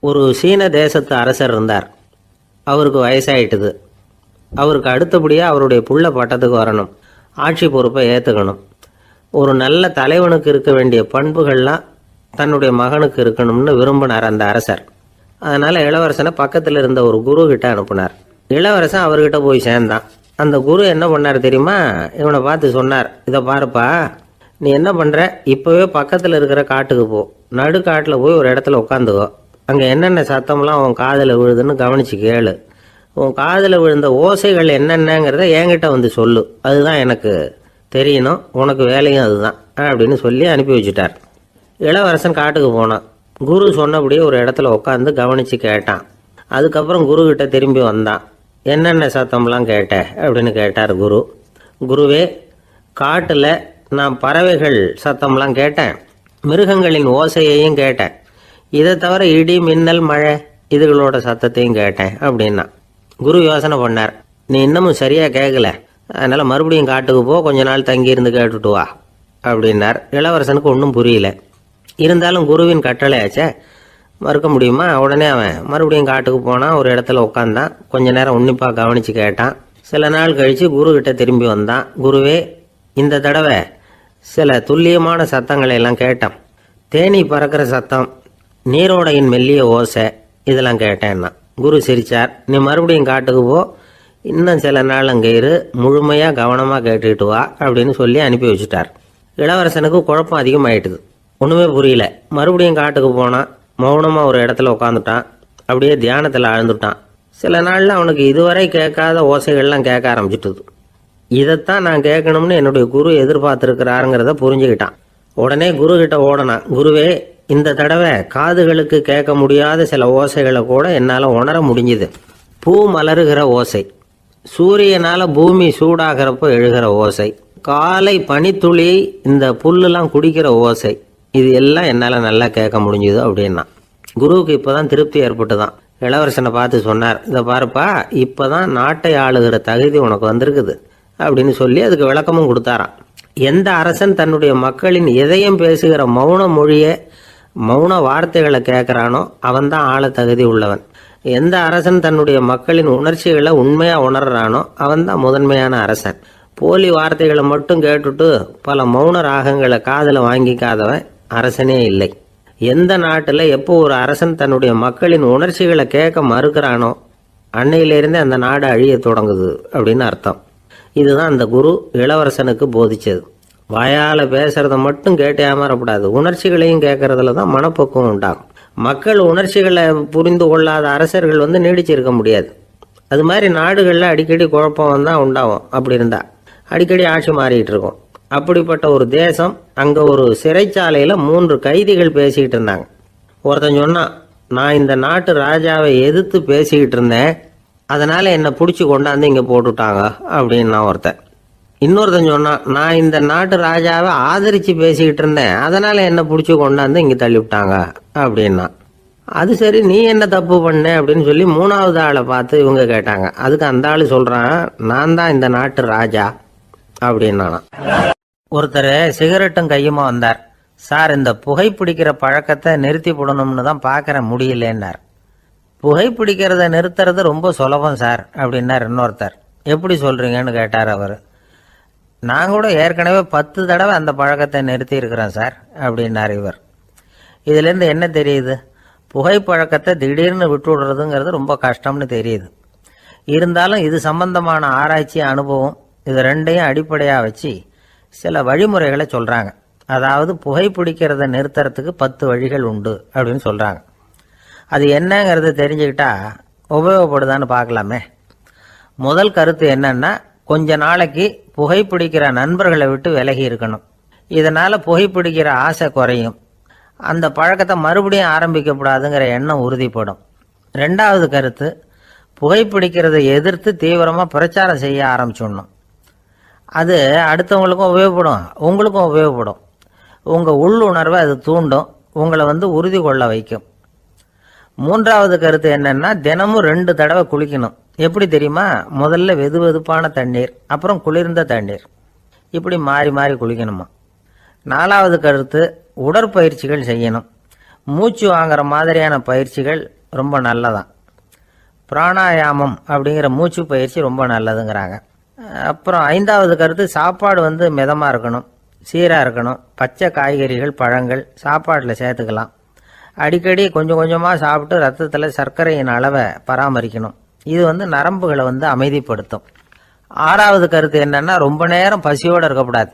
ஒரு சீன தேசத்து அரசர் இருந்தார். அவருக்கு வயசாயிட்டுது. அவருக்கு அடுத்தபடியாக அவருடைய புள்ள பட்டத்துக்கு வரணும், ஆட்சி பொறுப்பை ஏற்றுக்கணும். ஒரு நல்ல தலைவனுக்கு இருக்க வேண்டிய பண்புகள்லாம் தன்னுடைய மகனுக்கு இருக்கணும்னு விரும்பினார் அந்த அரசர். அதனால் இளவரசனை பக்கத்தில் இருந்த ஒரு குரு கிட்ட அனுப்புனார். இளவரசன் அவர்கிட்ட போய் சேர்ந்தான். அந்த குரு என்ன பண்ணார் தெரியுமா? இவனை பார்த்து சொன்னார், இதை பாருப்பா, நீ என்ன பண்ணுற, இப்போவே பக்கத்தில் இருக்கிற காட்டுக்கு போ, நடுக்காட்டில் போய் ஒரு இடத்துல உட்காந்துக்கோ. அங்கே என்னென்ன சத்தம்லாம் உன் காதில் விழுதுன்னு கவனித்து கேளு. உன் காதில் விழுந்த ஓசைகள் என்னென்னங்கிறத என்கிட்ட வந்து சொல்லு, அதுதான் எனக்கு தெரியணும், உனக்கு வேலையும் அதுதான் அப்படின்னு சொல்லி அனுப்பி வச்சுட்டார். இளவரசன் காட்டுக்கு போனான். குரு சொன்னபடியே ஒரு இடத்துல உட்காந்து கவனித்து கேட்டான். அதுக்கப்புறம் குருக்கிட்ட திரும்பி வந்தான். என்னென்ன சத்தம்லாம் கேட்ட அப்படின்னு கேட்டார் குரு. குருவே, காட்டில் நான் பறவைகள் சத்தம்லாம் கேட்டேன், மிருகங்களின் ஓசையையும் கேட்டேன், இதை தவிர இடி மின்னல் மழை இதுகளோட சத்தத்தையும் கேட்டேன் அப்படின்னா. குரு யோசனை பண்ணார், நீ இன்னமும் சரியாக கேட்கல, அதனால் மறுபடியும் காட்டுக்கு போ, கொஞ்ச நாள் தங்கியிருந்து கேட்டுட்டு வா அப்படின்னார். இளவரசனுக்கு ஒன்றும் புரியல. இருந்தாலும் குருவின் கட்டளையாச்சே, மறுக்க முடியுமா? உடனே அவன் மறுபடியும் காட்டுக்கு போனான். ஒரு இடத்துல உட்காந்தான். கொஞ்ச நேரம் உன்னிப்பாக கவனித்து கேட்டான். சில நாள் கழித்து குருக்கிட்ட திரும்பி வந்தான். குருவே, இந்த தடவை சில துல்லியமான சத்தங்களை எல்லாம் கேட்டான். தேனி பறக்கிற சத்தம், நீரோடையின் மெல்லிய ஓசை, இதெல்லாம் கேட்டேன்னா. குரு சிரிச்சார். நீ மறுபடியும் காட்டுக்கு போ, இன்னும் சில நாள் அங்கே இரு, முழுமையாக கவனமாக கேட்டுக்கிட்டு வா அப்படின்னு சொல்லி அனுப்பி வச்சுட்டார். இளவரசனுக்கு குழப்பம் அதிகமாயிட்டுது. ஒன்றுமே புரியல. மறுபடியும் காட்டுக்கு போனான். மௌனமாக ஒரு இடத்துல உட்காந்துட்டான். அப்படியே தியானத்தில் ஆழ்ந்துட்டான். சில நாளில் அவனுக்கு இதுவரை கேட்காத ஓசைகள்லாம் கேட்க ஆரம்பிச்சிட்டுது. இதைத்தான் நான் கேட்கணும்னு என்னுடைய குரு எதிர்பார்த்துருக்கிறாருங்கிறத புரிஞ்சுக்கிட்டான். உடனே குரு கிட்ட ஓடனான். குருவே, இந்த தடவை காதுகளுக்கு கேட்க முடியாத சில ஓசைகளை கூட என்னால் உணர முடிஞ்சுது. பூ மலருகிற ஓசை, சூரியனால் பூமி சூடாகிறப்போ எழுகிற ஓசை, காலை பனித்துளி இந்த புல்லுலாம் குடிக்கிற ஓசை, இது எல்லாம் என்னால் நல்லா கேட்க முடிஞ்சுது அப்படின்னா. குருவுக்கு இப்போ தான் திருப்தி ஏற்பட்டு தான். இளவரசனை பார்த்து சொன்னார், இதை பாருப்பா, இப்போ தான் நாட்டை ஆளுகிற தகுதி உனக்கு வந்திருக்குது அப்படின்னு சொல்லி அதுக்கு விளக்கமும் கொடுத்தாராம். எந்த அரசன் தன்னுடைய மக்களின் இதயம் பேசுகிற மௌன மொழியை, மௌன வார்த்தைகளை கேட்குறானோ அவன் தான் ஆள தகுதி உள்ளவன். எந்த அரசன் தன்னுடைய மக்களின் உணர்ச்சிகளை உண்மையாக உணர்றானோ அவன் தான் முதன்மையான அரசன். போலி வார்த்தைகளை மட்டும் கேட்டுட்டு பல மௌன ராகங்களை காதில் வாங்கிக்காதவன் அரசனே இல்லை. எந்த நாட்டில் எப்போ ஒரு அரசன் தன்னுடைய மக்களின் உணர்ச்சிகளை கேட்க மறுக்கிறானோ அன்னையிலேருந்தே அந்த நாடு அழிய தொடங்குது அப்படின்னு அர்த்தம். இதுதான் அந்த குரு இளவரசனுக்கு போதிச்சது. வாயால் பேசுறத மட்டும் கேட்டு ஏமாறக்கூடாது, உணர்ச்சிகளையும் கேட்கறதுல தான் மனப்பக்குவம் உண்டாகும். மக்கள் உணர்ச்சிகளை புரிந்து கொள்ளாத அரசர்கள் நீடிச்சிருக்க முடியாது. அது மாதிரி நாடுகளில் அடிக்கடி குழப்பம் தான் உண்டாகும். அப்படி இருந்தா அடிக்கடி ஆட்சி மாறிக்கிட்டு இருக்கும். அப்படிப்பட்ட ஒரு தேசம், அங்கே ஒரு சிறைச்சாலையில் 3 கைதிகள் பேசிக்கிட்டு இருந்தாங்க. ஒருத்தன் சொன்னான், நான் இந்த நாட்டு ராஜாவை எதிர்த்து பேசிக்கிட்டு இருந்தேன், அதனால் என்னை பிடிச்சி கொண்டாந்து இங்கே போட்டுட்டாங்க அப்படின்னா ஒருத்தன். இன்னொருத்தன் சொன்னான், நான் இந்த நாட்டு ராஜாவை ஆதரித்து பேசிக்கிட்டு இருந்தேன், அதனால் என்னை பிடிச்சி கொண்டாந்து இங்கே தள்ளிவிட்டாங்க அப்படின்னா. அது சரி, நீ என்ன தப்பு பண்ண அப்படின்னு சொல்லி 3வது ஆளை பார்த்து இவங்க கேட்டாங்க. அதுக்கு அந்த ஆள் சொல்கிறான், நான் தான் இந்த நாட்டு ராஜா அப்படின்னா. ஒருத்தர் சிகரெட்டும் கையுமா வந்தார். சார், இந்த புகைப்பிடிக்கிற பழக்கத்தை நிறுத்தி போடணும்னு தான் பார்க்குறேன், முடியலன்னார். புகைப்பிடிக்கிறத நிறுத்துறது ரொம்ப சுலபம் சார் அப்படின்னார் இன்னொருத்தர். எப்படி சொல்கிறீங்கன்னு கேட்டார் அவர். நான் கூட ஏற்கனவே 10 தடவை அந்த பழக்கத்தை நிறுத்தி இருக்கிறேன் சார் அப்படின்னார் இவர். இதுலேருந்து என்ன தெரியுது? புகைப்பழக்கத்தை திடீர்னு விட்டு விடுறதுங்கிறது ரொம்ப கஷ்டம்னு தெரியுது. இருந்தாலும் இது சம்பந்தமான ஆராய்ச்சி, அனுபவம், இது ரெண்டையும் அடிப்படையாக வச்சு சில வழிமுறைகளை சொல்கிறாங்க. அதாவது புகைப்பிடிக்கிறத நிறுத்துறதுக்கு 10 வழிகள் உண்டு அப்படின்னு சொல்கிறாங்க. அது என்னங்கிறத தெரிஞ்சுக்கிட்டா உபயோகப்படுதான்னு பார்க்கலாமே. முதல் கருத்து என்னன்னா, கொஞ்ச நாளைக்கு புகைப்பிடிக்கிற நண்பர்களை விட்டு விலகி இருக்கணும். இதனால் புகைப்பிடிக்கிற ஆசை குறையும், அந்த பழக்கத்தை மறுபடியும் ஆரம்பிக்கப்படாதுங்கிற எண்ணம் உறுதிப்படும். 2வது கருத்து, புகைப்பிடிக்கிறதை எதிர்த்து தீவிரமாக பிரச்சாரம் செய்ய ஆரம்பிச்சிடணும். அது அடுத்தவங்களுக்கும் உபயோகப்படும், உங்களுக்கும் உபயோகப்படும். உங்கள் உள்ளுணர்வை அது தூண்டும், உங்களை உறுதி கொள்ள வைக்கும். 3வது கருத்து என்னன்னா, தினமும் 2 தடவை குளிக்கணும். எப்படி தெரியுமா? முதல்ல வெது வெதுப்பான தண்ணீர், அப்புறம் குளிர்ந்த தண்ணீர், இப்படி மாறி மாறி குளிக்கணுமா. 4வது கருத்து, உடற்பயிற்சிகள் செய்யணும். மூச்சு வாங்குற மாதிரியான பயிற்சிகள் ரொம்ப நல்லதான். பிராணாயாமம் அப்படிங்கிற மூச்சு பயிற்சி ரொம்ப நல்லதுங்கிறாங்க. அப்புறம் 5வது கருத்து, சாப்பாடு மிதமாக இருக்கணும், சீராக இருக்கணும். பச்சை காய்கறிகள், பழங்கள் சாப்பாட்டில் சேர்த்துக்கலாம். அடிக்கடி கொஞ்சம் கொஞ்சமாக சாப்பிட்டு ரத்தத்தில் சர்க்கரையின் அளவை பராமரிக்கணும். இது நரம்புகளை அமைதிப்படுத்தும். 6வது கருத்து என்னன்னா, ரொம்ப நேரம் பசியோடு இருக்கக்கூடாது.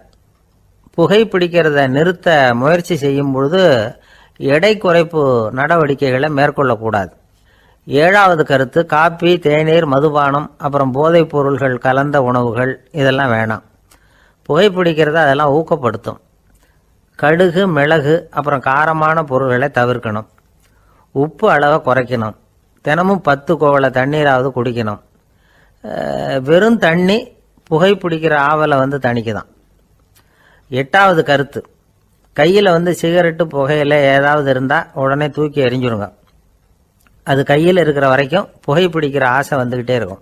புகைப்பிடிக்கிறத நிறுத்த முயற்சி செய்யும் பொழுது எடை குறைப்பு நடவடிக்கைகளை மேற்கொள்ளக்கூடாது. 7வது கருத்து, காப்பி, தேநீர், மதுபானம், அப்புறம் போதைப் பொருள்கள் கலந்த உணவுகள் இதெல்லாம் வேணாம். புகைப்பிடிக்கிறத அதெல்லாம் ஊக்கப்படுத்தும். கடுகு, மிளகு, அப்புறம் காரமான பொருள்களை தவிர்க்கணும். உப்பு அளவை குறைக்கணும். தினமும் 10 குவளை தண்ணீராவது குடிக்கணும். வெறும் தண்ணி புகைப்பிடிக்கிற ஆவலை தணிக்குதான். 8வது கருத்து, கையில் சிகரெட்டு, புகையில ஏதாவது இருந்தால் உடனே தூக்கி எறிஞ்சிருங்க. அது கையில் இருக்கிற வரைக்கும் புகைப்பிடிக்கிற ஆசை வந்துக்கிட்டே இருக்கும்.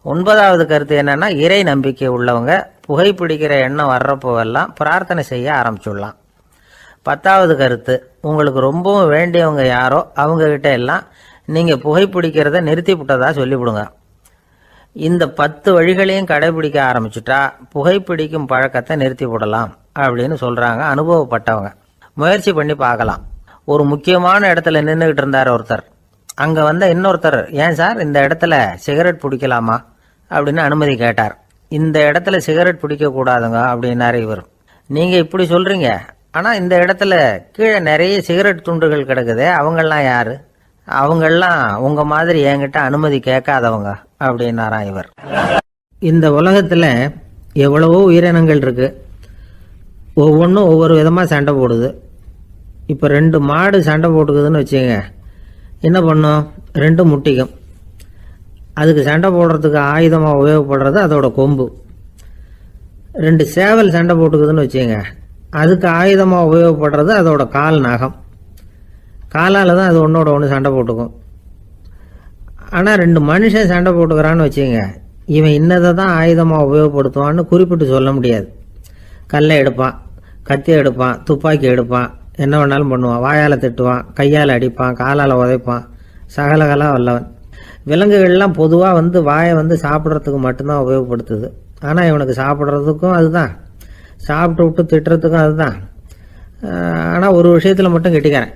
9வது கருத்து என்னன்னா, இறை நம்பிக்கை உள்ளவங்க புகைப்பிடிக்கிற எண்ணம் வர்றப்போவெல்லாம் பிரார்த்தனை செய்ய ஆரம்பிச்சுடலாம். 10வது கருத்து, உங்களுக்கு ரொம்பவும் வேண்டியவங்க யாரோ அவங்கக்கிட்ட எல்லாம் நீங்கள் புகைப்பிடிக்கிறத நிறுத்தி விட்டதா சொல்லிவிடுங்க. இந்த 10 வழிகளையும் கடைபிடிக்க ஆரம்பிச்சுட்டா புகைப்பிடிக்கும் பழக்கத்தை நிறுத்தி விடலாம் அப்படின்னு சொல்கிறாங்க அனுபவப்பட்டவங்க. முயற்சி பண்ணி பார்க்கலாம். ஒரு முக்கியமான இடத்துல நின்றுக்கிட்டு இருந்தார் ஒருத்தர். அங்கே இன்னொருத்தர், ஏன் சார் இந்த இடத்துல சிகரெட் பிடிக்கலாமா அப்படின்னு அனுமதி கேட்டார். இந்த இடத்துல சிகரெட் பிடிக்கக்கூடாதுங்க அப்படின்னாரு இவர். நீங்கள் இப்படி சொல்கிறீங்க, ஆனால் இந்த இடத்துல கீழே நிறைய சிகரெட் துண்டுகள் கிடக்குதே, அவங்கெல்லாம் யார்? அவங்கெல்லாம் உங்கள் மாதிரி என்கிட்ட அனுமதி கேட்காதவங்க அப்படின்னாராம் இவர். இந்த உலகத்தில் எவ்வளவோ உயிரினங்கள் இருக்குது. ஒவ்வொன்றும் ஒவ்வொரு விதமாக சண்டை போடுது. இப்போ 2 மாடு சண்டை போட்டுக்குதுன்னு வச்சுங்க, என்ன பண்ணும்? 2 முட்டிக்கும். அதுக்கு சண்டை போடுறதுக்கு ஆயுதமாக உபயோகப்படுறது அதோட கொம்பு. 2 சேவல் சண்டை போட்டுக்குதுன்னு வச்சுங்க, அதுக்கு ஆயுதமாக உபயோகப்படுறது அதோட கால் நகம். காலால் தான் அது ஒன்றோட ஒன்று சண்டை போட்டுக்கும். ஆனால் 2 மனுஷன் சண்டை போட்டுக்கிறான்னு வச்சுங்க, இவன் இன்னதை தான் ஆயுதமாக உபயோகப்படுத்துவான்னு குறிப்பிட்டு சொல்ல முடியாது. கல்லை எடுப்பான், கத்தி எடுப்பான், துப்பாக்கி எடுப்பான், என்ன வேணாலும் பண்ணுவான். வாயால் திட்டுவான், கையால் அடிப்பான், காலால் உதைப்பான், சகலகலா வல்லவன். விலங்குகள்லாம் பொதுவாக வாயை சாப்பிட்றதுக்கு மட்டும்தான் உபயோகப்படுத்துது. ஆனால் இவனுக்கு சாப்பிட்றதுக்கும் அதுதான், சாப்பிட்டு விட்டு திட்டுறதுக்கும் அதுதான். ஆனால் ஒரு விஷயத்தில் மட்டும் கெட்டிக்கிறேன்.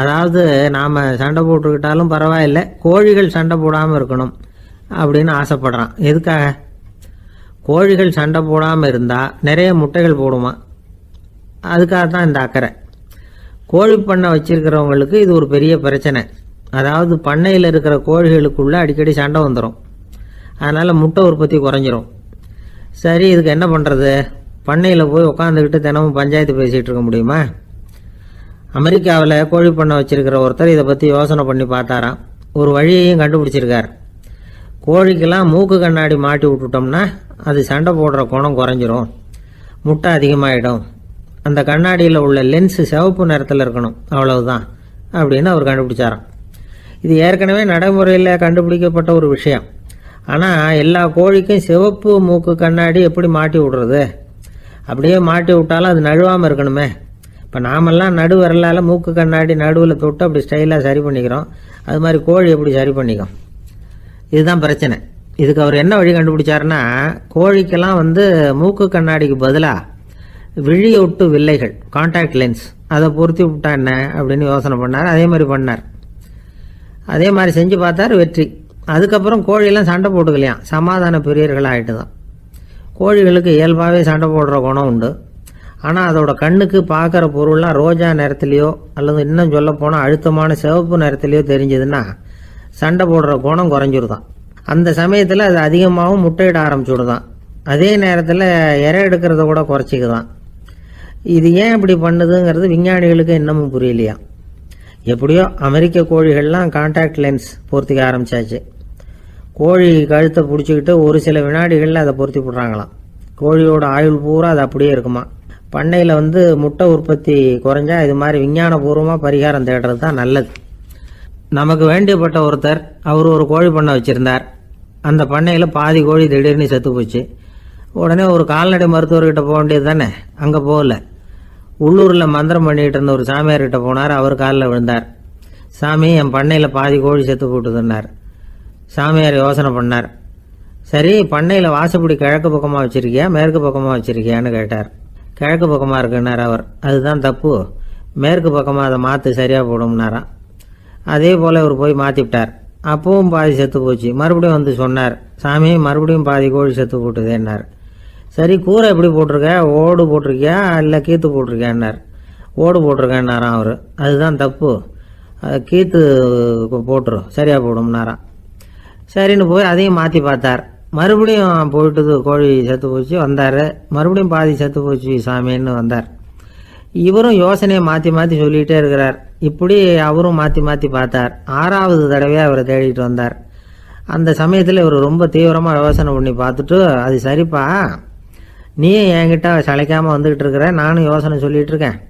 அதாவது நாம் சண்டை போட்டுக்கிட்டாலும் பரவாயில்லை, கோழிகள் சண்டை போடாமல் இருக்கணும் அப்படின்னு ஆசைப்படுறான். எதுக்காக? கோழிகள் சண்டை போடாமல் இருந்தால் நிறைய முட்டைகள் போடுமா, அதுக்காக தான் இந்த அக்கறை. கோழி பண்ணை வச்சிருக்கிறவங்களுக்கு இது ஒரு பெரிய பிரச்சனை. அதாவது பண்ணையில் இருக்கிற கோழிகளுக்குள்ளே அடிக்கடி சண்டை வந்துடும். அதனால் முட்டை உற்பத்தி குறைஞ்சிரும். சரி, இதுக்கு என்ன பண்ணுறது? பண்ணையில் போய் உட்காந்துக்கிட்டு தினமும் பஞ்சாயத்து பேசிகிட்டு இருக்க முடியுமா? அமெரிக்காவில் கோழி பண்ணை வச்சிருக்கிற ஒருத்தர் இதை பற்றி யோசனை பண்ணி பார்த்தாராம். ஒரு வழியையும் கண்டுபிடிச்சிருக்கார். கோழிக்கெல்லாம் மூக்கு கண்ணாடி மாட்டி விட்டுட்டோம்னா அது சண்டை போடுற குணம் குறைஞ்சிரும், முட்டை அதிகமாகிடும். அந்த கண்ணாடியில் உள்ள லென்ஸு சிவப்பு நிறத்தில் இருக்கணும், அவ்வளவுதான் அப்படின்னு அவர் கண்டுபிடிச்சாராம். இது ஏற்கனவே நடைமுறையில் கண்டுபிடிக்கப்பட்ட ஒரு விஷயம். ஆனால் எல்லா கோழிக்கும் சிவப்பு மூக்கு கண்ணாடி எப்படி மாட்டி விடுறது? அப்படியே மாட்டி விட்டாலும் அது நழுவாமல் இருக்கணுமே. இப்போ நாமெல்லாம் நடு விரலால் மூக்கு கண்ணாடி நடுவில் தொட்டு அப்படி ஸ்டைலாக சரி பண்ணிக்கிறோம். அது மாதிரி கோழி எப்படி சரி பண்ணிக்கும்? இதுதான் பிரச்சனை. இதுக்கு அவர் என்ன வழி கண்டுபிடிச்சாருன்னா, கோழிக்கெல்லாம் மூக்கு கண்ணாடிக்கு பதிலாக விழியொட்டு வில்லைகள், கான்டாக்ட் லென்ஸ், அதை பொருத்தி விட்டா என்ன அப்படின்னு யோசனை பண்ணார். அதே மாதிரி பண்ணார். அதே மாதிரி செஞ்சு பார்த்தார், வெற்றி. அதுக்கப்புறம் கோழியெல்லாம் சண்டை போட்டுக்கலையாம், சமாதான பிரியர்கள் ஆகிட்டு தான். கோழிகளுக்கு இயல்பாகவே சண்டை போடுற குணம் உண்டு. ஆனால் அதோட கண்ணுக்கு பார்க்குற பொருள்லாம் ரோஜா நிறத்துலையோ அல்லது இன்னும் சொல்ல போனால் அழுத்தமான சிவப்பு நிறத்துலையோ தெரிஞ்சதுன்னா சண்டை போடுற குணம் குறைஞ்சிருதான். அந்த சமயத்தில் அது அதிகமாகவும் முட்டையிட ஆரம்பிச்சுடுதான். அதே நேரத்தில் இறை எடுக்கிறத கூட குறைச்சிக்குதான். இது ஏன் இப்படி பண்ணுதுங்கிறது விஞ்ஞானிகளுக்கு இன்னமும் புரியலையா. எப்படியோ அமெரிக்க கோழிகள்லாம் கான்டாக்ட் லென்ஸ் பொருத்திக்க ஆரம்பித்தாச்சு. கோழி கழுத்தை பிடிச்சிக்கிட்டு ஒரு சில வினாடிகளில் அதை பொருத்தி விட்றாங்களாம். கோழியோட ஆயுள் பூரா அது அப்படியே இருக்குமா. பண்ணையில் முட்டை உற்பத்தி குறைஞ்சா இது மாதிரி விஞ்ஞானபூர்வமாக பரிகாரம் தேடுறது தான் நல்லது. நமக்கு வேண்டியப்பட்ட ஒருத்தர், அவர் ஒரு கோழி பண்ணை வச்சுருந்தார். அந்த பண்ணையில் பாதி கோழி திடீர்னு செத்து போச்சு. உடனே ஒரு கால்நடை மருத்துவர்கிட்ட போக வேண்டியது தானே. அங்கே போகல. உள்ளூரில் மந்திரம் பண்ணிகிட்டு இருந்த ஒரு சாமியார்கிட்ட போனார். அவர் காலில் விழுந்தார். சாமி, என் பண்ணையில் பாதி கோழி செத்து போட்டுதுன்னார். சாமியார் யோசனை பண்ணார். சரி, பண்ணையில் வாசப்படி கிழக்கு பக்கமாக வச்சுருக்கியா மேற்கு பக்கமாக வச்சுருக்கியான்னு கேட்டார். கிழக்கு பக்கமாக இருக்குன்னார் அவர். அதுதான் தப்பு, மேற்கு பக்கமாக அதை மாற்று சரியாக போடும்னாராம். அதே போல் இவர் போய் மாற்றிவிட்டார். அப்பவும் பாதி செத்து போச்சு. மறுபடியும் வந்து சொன்னார், சாமி மறுபடியும் பாதி கோழி செத்து போட்டுதேன்னார். சரி, கூரை எப்படி போட்டிருக்க, ஓடு போட்டிருக்கியா இல்லை கீத்து போட்டிருக்கியான்னார். ஓடு போட்டிருக்கேன்னாராம் அவர். அதுதான் தப்பு, கீத்து போட்டுரும் சரியாக போடும்னாராம். சரின்னு போய் அதையும் மாற்றி பார்த்தார். மறுபடியும் போயிட்டுது, கோழி செத்து போச்சு. வந்தார், மறுபடியும் பாதி செத்து போச்சு சாமின்னு வந்தார். இவரும் யோசனையை மாற்றி மாற்றி சொல்லிகிட்டே இருக்கிறார். இப்படி அவரும் மாற்றி மாற்றி பார்த்தார். 6வது தடவையாக அவரை தேடிட்டு வந்தார். அந்த சமயத்தில் இவர் ரொம்ப தீவிரமாக யோசனை பண்ணி பார்த்துட்டு, அது சரிப்பா, நீயும் என்கிட்ட சளைக்காமல் வந்துக்கிட்டு இருக்கிற, நானும் யோசனை சொல்லிகிட்டு இருக்கேன்.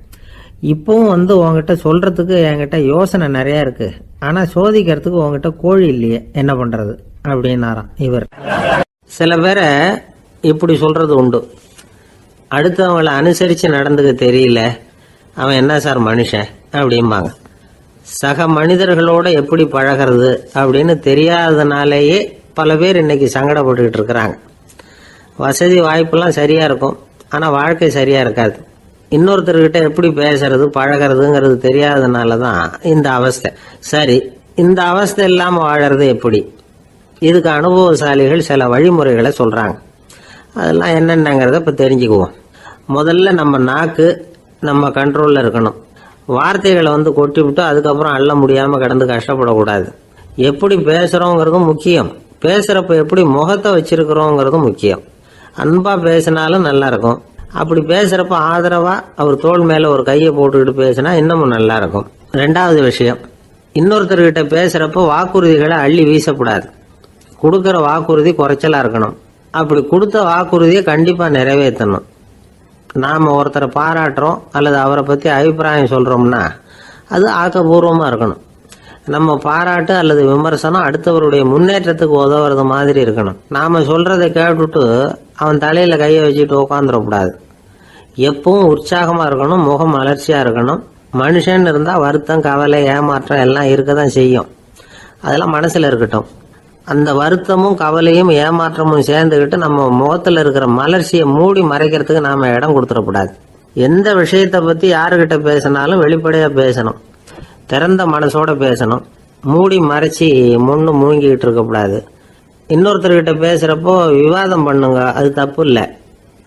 இப்பவும் வந்து உங்ககிட்ட சொல்கிறதுக்கு என்கிட்ட யோசனை நிறையா இருக்குது, ஆனால் சோதிக்கிறதுக்கு உங்ககிட்ட கோழி இல்லையே, என்ன பண்ணுறது அப்படின்னாராம் இவர். சில பேரை இப்படி சொல்கிறது உண்டு. அடுத்தவங்களை அனுசரித்து நடந்துக்க தெரியல, அவன் என்ன சார் மனுஷன் அப்படிம்பாங்க. சக மனிதர்களோட எப்படி பழகிறது அப்படின்னு தெரியாததுனாலேயே பல பேர் இன்னைக்கு சங்கடப்பட்டுக்கிட்டு இருக்கிறாங்க. வசதி வாய்ப்பெல்லாம் சரியாக இருக்கும், ஆனால் வாழ்க்கை சரியாக இருக்காது. இன்னொருத்தர்கிட்ட எப்படி பேசுறது பழகிறதுங்கிறது தெரியாததுனால தான் இந்த அவஸ்தை. சரி, இந்த அவஸ்தை இல்லாமல் வாழறது எப்படி? இதுக்கு அனுபவசாலிகள் சில வழிமுறைகளை சொல்கிறாங்க. அதெல்லாம் என்னென்னங்கிறத இப்போ தெரிஞ்சுக்குவோம். முதல்ல நம்ம நாக்கு நம்ம கண்ட்ரோலில் இருக்கணும். வார்த்தைகளை வந்து கொட்டி விட்டு அதுக்கப்புறம் அள்ள முடியாமல் கிடந்து கஷ்டப்படக்கூடாது. எப்படி பேசுகிறோங்கிறதும் முக்கியம், பேசுகிறப்ப எப்படி முகத்தை வச்சிருக்கிறோங்கிறதும் முக்கியம். அன்பாக பேசினாலும் நல்லா இருக்கும். அப்படி பேசுகிறப்ப ஆதரவாக அவர் தோள் மேலே ஒரு கையை போட்டுக்கிட்டு பேசினா இன்னமும் நல்லா இருக்கும். 2வது விஷயம், இன்னொருத்தர்கிட்ட பேசுகிறப்போ வாக்குறுதிகளை அள்ளி வீசக்கூடாது. கொடுக்குற வாக்குறுதி குறைச்சலாக இருக்கணும். அப்படி கொடுத்த வாக்குறுதியை கண்டிப்பாக நிறைவேற்றணும். நாம் ஒருத்தரை பாராட்டுறோம் அல்லது அவரை பற்றி அபிப்பிராயம் சொல்கிறோம்னா அது ஆக்கப்பூர்வமாக இருக்கணும். நம்ம பாராட்டு அல்லது விமர்சனம் அடுத்தவருடைய முன்னேற்றத்துக்கு உதவுறது மாதிரி இருக்கணும். நாம் சொல்கிறத கேட்டுட்டு அவன் தலையில் கையை வச்சுட்டு உட்காந்துடக்கூடாது. எப்பவும் உற்சாகமாக இருக்கணும், முகம் மலர்ச்சியாக இருக்கணும். மனுஷன் இருந்தால் வருத்தம், கவலை, ஏமாற்றம் எல்லாம் இருக்க தான் செய்யும். அதெல்லாம் மனசில் இருக்கட்டும். அந்த வருத்தமும் கவலையும் ஏமாற்றமும் சேர்ந்துக்கிட்டு நம்ம முகத்தில் இருக்கிற மலர்ச்சியை மூடி மறைக்கிறதுக்கு நாம் இடம் கொடுத்துடக்கூடாது. எந்த விஷயத்தை பற்றி யாருக்கிட்ட பேசினாலும் வெளிப்படையாக பேசணும், திறந்த மனசோட பேசணும். மூடி மறைச்சி முன்னு மூங்கிக்கிட்டு இருக்கக்கூடாது. இன்னொருத்தர்கிட்ட பேசுகிறப்போ விவாதம் பண்ணுங்க, அது தப்பு இல்லை,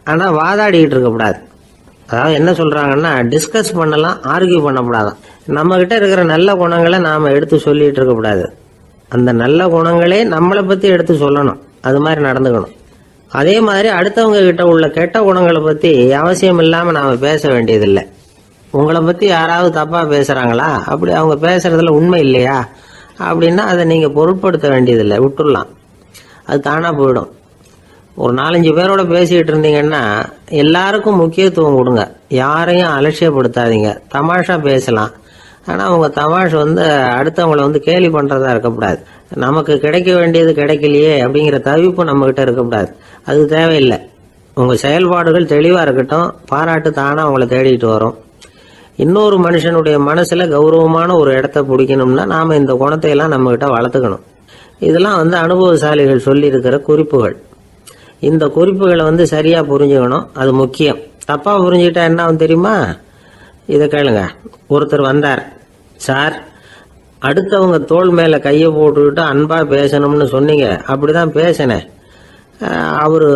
ஆனால் வாதாடிக்கிட்டு இருக்கக்கூடாது. அதாவது என்ன சொல்கிறாங்கன்னா, டிஸ்கஸ் பண்ணலாம், ஆர்கியூ பண்ணக்கூடாதான். நம்மக்கிட்ட இருக்கிற நல்ல குணங்களை நாம் எடுத்து சொல்லிகிட்டு இருக்கக்கூடாது. அந்த நல்ல குணங்களே நம்மளை பற்றி எடுத்து சொல்லணும், அது மாதிரி நடந்துக்கணும். அதே மாதிரி அடுத்தவங்க கிட்ட உள்ள கெட்ட குணங்களை பற்றி அவசியம் இல்லாமல் நாம் பேச வேண்டியதில்லை. உங்களை பற்றி யாராவது தப்பாக பேசுகிறாங்களா, அப்படி அவங்க பேசுகிறதுல உண்மை இல்லையா அப்படின்னா அதை நீங்கள் பொருட்படுத்த வேண்டியதில்லை, விட்டுடலாம், அது தானாக போயிடும். ஒரு 4-5 பேரோட பேசிக்கிட்டு இருந்தீங்கன்னா எல்லாருக்கும் முக்கியத்துவம் கொடுங்க, யாரையும் அலட்சியப்படுத்தாதீங்க. தமாஷா பேசலாம், ஆனால் உங்கள் தமாஷ் வந்து அடுத்தவங்களை வந்து கேலி பண்ணுறதா இருக்கக்கூடாது. நமக்கு கிடைக்க வேண்டியது கிடைக்கலையே அப்படிங்கிற தவிப்பு நம்மக்கிட்ட இருக்கக்கூடாது, அது தேவையில்லை. உங்கள் செயல்பாடுகள் தெளிவாக இருக்கட்டும், பாராட்டு தானாக அவங்கள தேடிட்டு வரும். இன்னொரு மனுஷனுடைய மனசில் கௌரவமான ஒரு இடத்த பிடிக்கணும்னா நாம் இந்த குணத்தை எல்லாம் நம்மக்கிட்ட வளர்த்துக்கணும். இதெல்லாம் வந்து அனுபவசாலிகள் சொல்லியிருக்கிற குறிப்புகள். இந்த குறிப்புகளை வந்து சரியாக புரிஞ்சுக்கணும், அது முக்கியம். தப்பாக புரிஞ்சுக்கிட்டா என்ன ஆகும் தெரியுமா? இதை கேளுங்க. ஒருத்தர் வந்தார், சார் அடுத்தவங்க தோள் மேலே கையை போட்டுக்கிட்டு அன்பாக பேசணும்னு சொன்னீங்க, அப்படி தான் பேசினேன். அவர்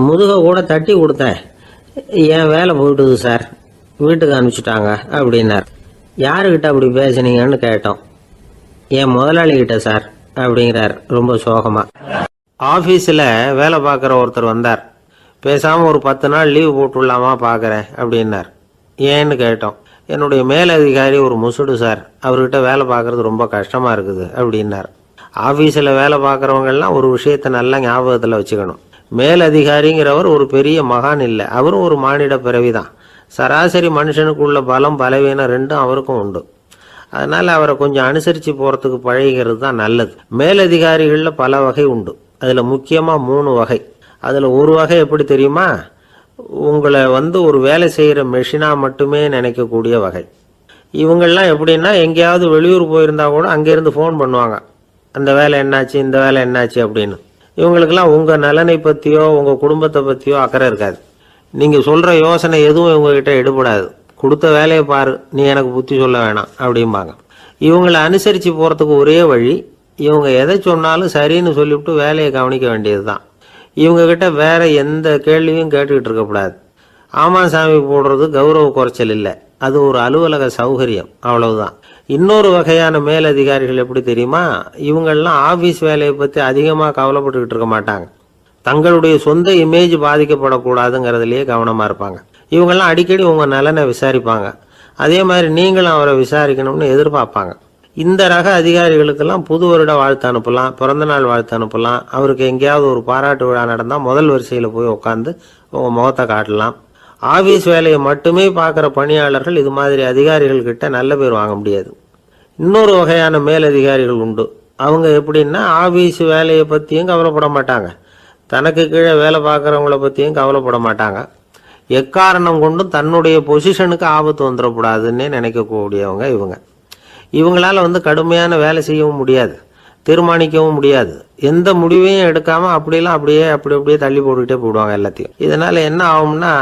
முதுகை கூட தட்டி கொடுத்தேன், என் வேலை போயிட்டுது சார், வீட்டுக்கு அனுப்பிச்சிட்டாங்க அப்படின்னார். யாருக்கிட்ட அப்படி பேசுனீங்கன்னு கேட்டோம். என் முதலாளிகிட்ட சார் அப்படிங்கிறார் ரொம்ப சோகமாக. ஆஃபீஸில் வேலை பார்க்குற ஒருத்தர் வந்தார். பேசாமல் ஒரு 10 நாள் லீவு போட்டுடலாமா பார்க்குறேன் அப்படின்னார். ஏன்னு கேட்டோம். என்னுடைய மேலதிகாரி ஒரு முசுடு சார், அவர்கிட்ட வேலை பார்க்குறது ரொம்ப கஷ்டமாக இருக்குது அப்படின்னார். ஆஃபீஸில் வேலை பார்க்குறவங்கெல்லாம் ஒரு விஷயத்தை நல்லா ஞாபகத்தில் வச்சுக்கணும். மேலதிகாரிங்கிறவர் ஒரு பெரிய மகான் இல்லை, அவரும் ஒரு மானிட பிறவி தான். சராசரி மனுஷனுக்குள்ள பலம் பலவீனம் ரெண்டும் அவருக்கும் உண்டு. அதனால் அவரை கொஞ்சம் அனுசரித்து போகிறதுக்கு பழகிறது தான் நல்லது. மேலதிகாரிகளில் பல வகை உண்டு, அதில் முக்கியமாக 3 வகை. அதில் ஒரு வகை எப்படி தெரியுமா? உங்களை ஒரு வேலை செய்கிற மெஷினாக மட்டுமே நினைக்கக்கூடிய வகை. இவங்கெல்லாம் எப்படின்னா, எங்கேயாவது வெளியூர் போயிருந்தா கூட அங்கேருந்து ஃபோன் பண்ணுவாங்க, அந்த வேலை என்னாச்சு, இந்த வேலை என்னாச்சு அப்படின்னு. இவங்களுக்கெல்லாம் உங்கள் நலனை பற்றியோ உங்கள் குடும்பத்தை பற்றியோ அக்கறை இருக்காது. நீங்கள் சொல்கிற யோசனை எதுவும் இவங்ககிட்ட எடுபடாது. கொடுத்த வேலையை பாரு, நீ எனக்கு புத்தி சொல்ல வேணாம் அப்படிம்பாங்க. இவங்களை அனுசரித்து போகிறதுக்கு ஒரே வழி, இவங்க எதை சொன்னாலும் சரின்னு சொல்லிவிட்டு வேலையை கவனிக்க வேண்டியது தான். இவங்ககிட்ட வேற எந்த கேள்வியும் கேட்டுக்கிட்டு இருக்கக்கூடாது. ஆமாம் சாமி போடுறது கௌரவ குறைச்சல் இல்லை, அது ஒரு அலுவலக சௌகரியம், அவ்வளவுதான். இன்னொரு வகையான மேலதிகாரிகள் எப்படி தெரியுமா? இவங்கெல்லாம் ஆஃபீஸ் வேலையை பற்றி அதிகமாக கவலைப்பட்டுக்கிட்டு இருக்க மாட்டாங்க. தங்களுடைய சொந்த இமேஜ் பாதிக்கப்படக்கூடாதுங்கிறதுலையே கவனமாக இருப்பாங்க. இவங்கெல்லாம் அடிக்கடி உங்கள் நலனை விசாரிப்பாங்க. அதே மாதிரி நீங்களும் அவரை விசாரிக்கணும்னு எதிர்பார்ப்பாங்க. இந்த ரக அதிகாரிகளுக்கெல்லாம் புது வருட வாழ்த்து அனுப்பலாம், பிறந்தநாள் வாழ்த்து அனுப்பலாம். அவருக்கு எங்கேயாவது ஒரு பாராட்டு விழா நடந்தால் முதல் வரிசையில் போய் உட்காந்து உங்கள் முகத்தை காட்டலாம். ஆஃபீஸ் வேலையை மட்டுமே பார்க்குற பணியாளர்கள் இது மாதிரி அதிகாரிகள் கிட்ட நல்ல பேர் வாங்க முடியாது. இன்னொரு வகையான மேலதிகாரிகள் உண்டு. அவங்க எப்படின்னா, ஆஃபீஸ் வேலையை பற்றியும் கவலைப்பட மாட்டாங்க, தனக்கு கீழே வேலை பார்க்குறவங்கள பற்றியும் கவலைப்பட மாட்டாங்க. எக்காரணம் கொண்டும் தன்னுடைய பொசிஷனுக்கு ஆபத்து வந்துடக்கூடாதுன்னே நினைக்கக்கூடியவங்க இவங்க. இவங்களால கடுமையான வேலை செய்யவும் முடியாது, தீர்மானிக்கவும் முடியாது. எந்த முடிவையும் எடுக்காம அப்படியே தள்ளி போட்டுக்கிட்டே போடுவாங்க எல்லாத்தையும். இதனால என்ன ஆகும்னா,